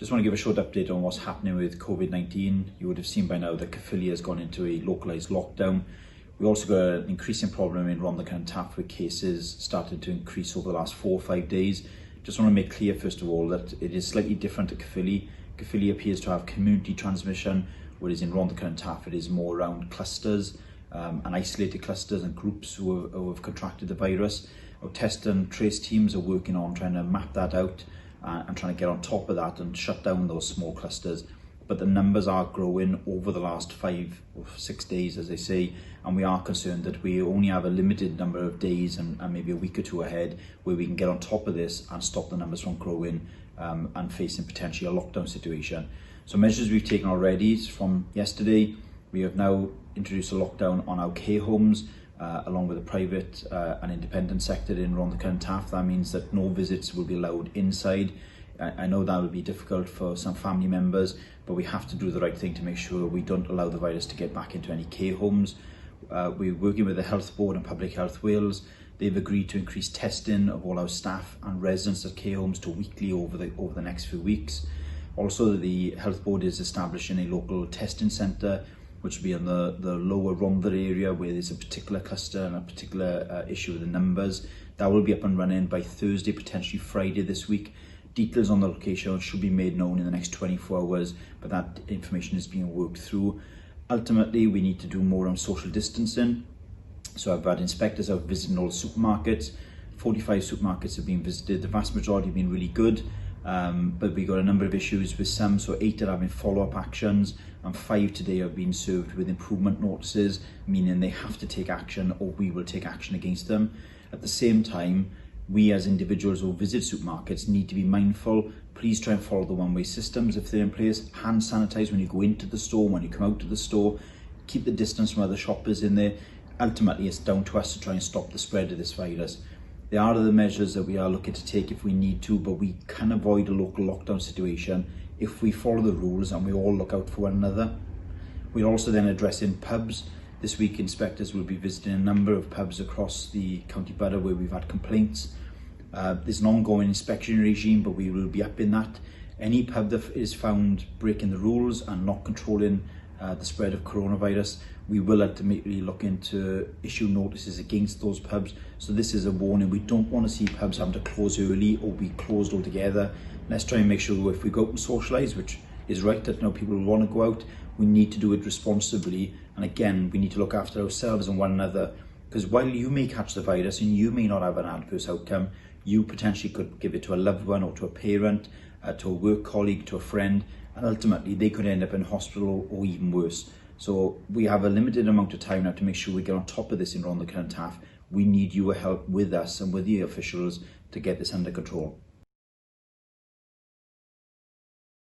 Just want to give a short update on what's happening with COVID-19. You would have seen by now that Caerphilly has gone into a localised lockdown. We also got an increasing problem in Rhondda and Taff with cases started to increase over the last 4 or 5 days. Just want to make clear first of all that it is slightly different to Caerphilly. Caerphilly appears to have community transmission, whereas in Rhondda and Taff it is more around clusters and isolated clusters and groups who have contracted the virus. Our test and trace teams are working on trying to map that out and trying to get on top of that and shut down those small clusters. But the numbers are growing over the last 5 or 6 days, as I say, and we are concerned that we only have a limited number of days and maybe a week or two ahead where we can get on top of this and stop the numbers from growing and facing potentially a lockdown situation. So measures we've taken already from yesterday, we have now introduced a lockdown on our care homes, along with the private and independent sector in Rhondda and Taff. That means that no visits will be allowed inside. I know that will be difficult for some family members, but we have to do the right thing to make sure we don't allow the virus to get back into any care homes. We're working with the Health Board and Public Health Wales. They've agreed to increase testing of all our staff and residents at care homes to weekly over the next few weeks. Also, the Health Board is establishing a local testing centre, which will be in the lower Rhondda area where there's a particular cluster and a particular issue with the numbers. That will be up and running by Thursday, potentially Friday this week. Details on the location should be made known in the next 24 hours, but that information is being worked through. Ultimately, we need to do more on social distancing. So I've had inspectors out visiting all the supermarkets. 45 supermarkets have been visited. The vast majority have been really good. But we got a number of issues with some, so 8 are having follow-up actions and 5 today have been served with improvement notices, meaning they have to take action or we will take action against them. At the same time, we as individuals who visit supermarkets need to be mindful. Please try and follow the one-way systems if they're in place. Hand sanitize when you go into the store, when you come out of the store. Keep the distance from other shoppers in there. Ultimately, it's down to us to try and stop the spread of this virus. There are other measures that we are looking to take if we need to, but we can avoid a local lockdown situation if we follow the rules and we all look out for one another. We're also then addressing pubs. This week, inspectors will be visiting a number of pubs across the county borough where we've had complaints. There's an ongoing inspection regime, but we will be upping that. Any pub that is found breaking the rules and not controlling the spread of coronavirus, we will ultimately look into issue notices against those pubs. So this is a warning. We don't want to see pubs having to close early or be closed altogether. Let's try and make sure if we go out and socialise, which is right that people will want to go out, we need to do it responsibly. And again, we need to look after ourselves and one another, because while you may catch the virus and you may not have an adverse outcome, you potentially could give it to a loved one or to a parent, to a work colleague, to a friend, and ultimately they could end up in hospital or even worse. So we have a limited amount of time now to make sure we get on top of this in Rhondda and Taff. We need your help with us and with the officials to get this under control.